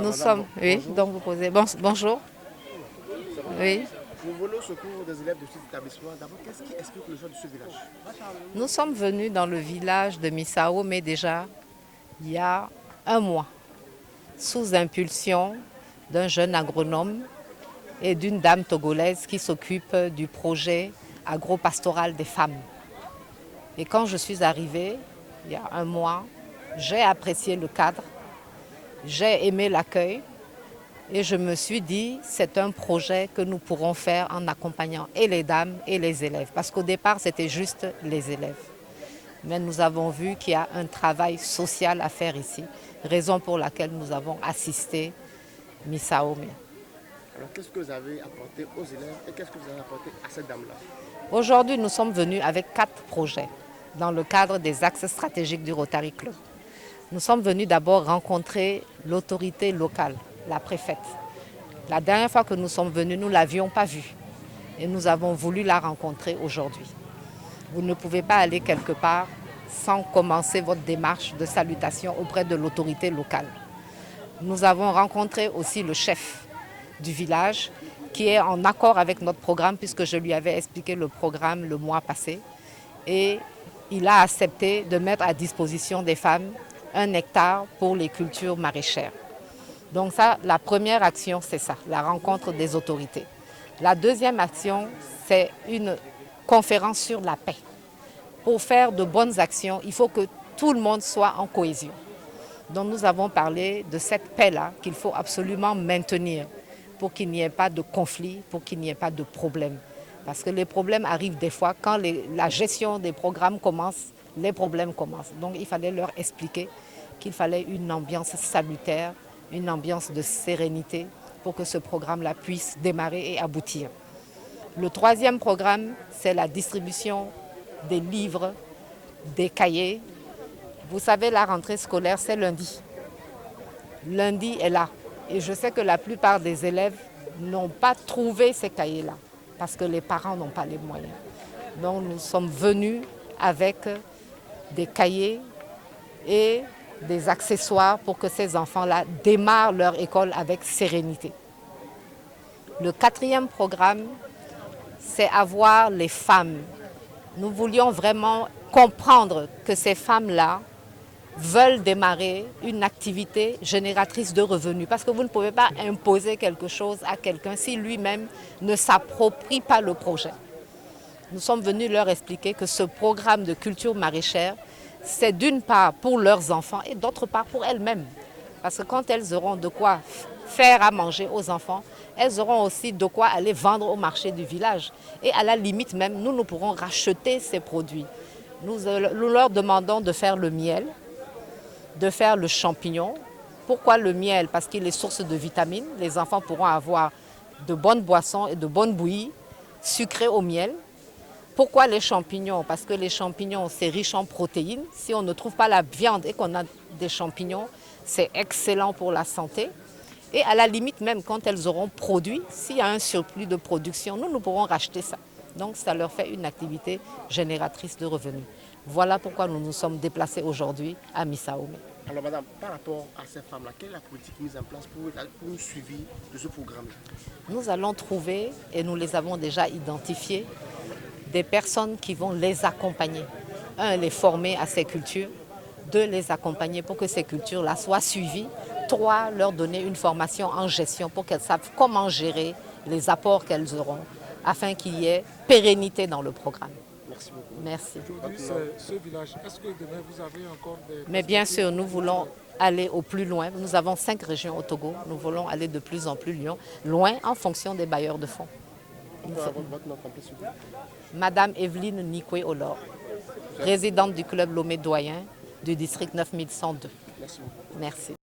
Nous sommes, oui, bonjour. donc vous posez, bonjour, oui. Nous venons au secours des élèves de cet établissement. D'abord, qu'est-ce qui explique le choix de ce village? Nous sommes venus dans le village de Misao, mais déjà il y a un mois, sous impulsion d'un jeune agronome et d'une dame togolaise qui s'occupe du projet agro-pastoral des femmes. Et quand je suis arrivée, il y a un mois, j'ai apprécié le cadre, j'ai aimé l'accueil et je me suis dit c'est un projet que nous pourrons faire en accompagnant et les dames et les élèves. Parce qu'au départ, c'était juste les élèves. Mais nous avons vu qu'il y a un travail social à faire ici, raison pour laquelle nous avons assisté Misaomi. Alors, qu'est-ce que vous avez apporté aux élèves et qu'est-ce que vous avez apporté à cette dame-là? Aujourd'hui, nous sommes venus avec 4 projets dans le cadre des axes stratégiques du Rotary Club. Nous sommes venus d'abord rencontrer l'autorité locale, la préfète. La dernière fois que nous sommes venus, nous ne l'avions pas vue et nous avons voulu la rencontrer aujourd'hui. Vous ne pouvez pas aller quelque part sans commencer votre démarche de salutation auprès de l'autorité locale. Nous avons rencontré aussi le chef du village qui est en accord avec notre programme puisque je lui avais expliqué le programme le mois passé et il a accepté de mettre à disposition des femmes 1 hectare pour les cultures maraîchères. Donc ça, la première action, c'est ça, la rencontre des autorités. La deuxième action, c'est une conférence sur la paix. Pour faire de bonnes actions, il faut que tout le monde soit en cohésion. Donc nous avons parlé de cette paix-là qu'il faut absolument maintenir pour qu'il n'y ait pas de conflit, pour qu'il n'y ait pas de problème. Parce que les problèmes arrivent des fois quand la gestion des programmes commence, les problèmes commencent. Donc il fallait leur expliquer qu'il fallait une ambiance salutaire, une ambiance de sérénité pour que ce programme-là puisse démarrer et aboutir. Le troisième programme, c'est la distribution des livres, des cahiers. Vous savez, la rentrée scolaire, c'est lundi. Lundi est là. Et je sais que la plupart des élèves n'ont pas trouvé ces cahiers-là parce que les parents n'ont pas les moyens. Donc nous sommes venus avec des cahiers et des accessoires pour que ces enfants-là démarrent leur école avec sérénité. Le quatrième programme, c'est avoir les femmes. Nous voulions vraiment comprendre que ces femmes-là veulent démarrer une activité génératrice de revenus. Parce que vous ne pouvez pas imposer quelque chose à quelqu'un si lui-même ne s'approprie pas le projet. Nous sommes venus leur expliquer que ce programme de culture maraîchère, c'est d'une part pour leurs enfants et d'autre part pour elles-mêmes. Parce que quand elles auront de quoi faire à manger aux enfants, elles auront aussi de quoi aller vendre au marché du village. Et à la limite même, nous pourrons racheter ces produits. Nous leur demandons de faire le miel, de faire le champignon. Pourquoi le miel? Parce qu'il est source de vitamines. Les enfants pourront avoir de bonnes boissons et de bonnes bouillies sucrées au miel. Pourquoi les champignons? Parce que les champignons, c'est riche en protéines. Si on ne trouve pas la viande et qu'on a des champignons, c'est excellent pour la santé. Et à la limite, même quand elles auront produit, s'il y a un surplus de production, nous pourrons racheter ça. Donc ça leur fait une activité génératrice de revenus. Voilà pourquoi nous nous sommes déplacés aujourd'hui à Misaomi. Alors, madame, par rapport à ces femmes-là, quelle est la politique mise en place pour un suivi de ce programme-là? Nous allons trouver, et nous les avons déjà identifiés, des personnes qui vont les accompagner. Un, les former à ces cultures. Deux, les accompagner pour que ces cultures-là soient suivies. Trois, leur donner une formation en gestion pour qu'elles savent comment gérer les apports qu'elles auront afin qu'il y ait pérennité dans le programme. Merci beaucoup. Merci. Aujourd'hui, c'est ce village. Est-ce que demain, vous avez encore des... Mais bien sûr, nous voulons aller au plus loin. Nous avons 5 régions au Togo. Nous voulons aller de plus en plus loin en fonction des bailleurs de fonds. Votre nom complet, s'il vous plaît. Madame Evelyne Nikwe Olor, résidente du club Lomé Doyen du district 9102. Merci beaucoup. Merci.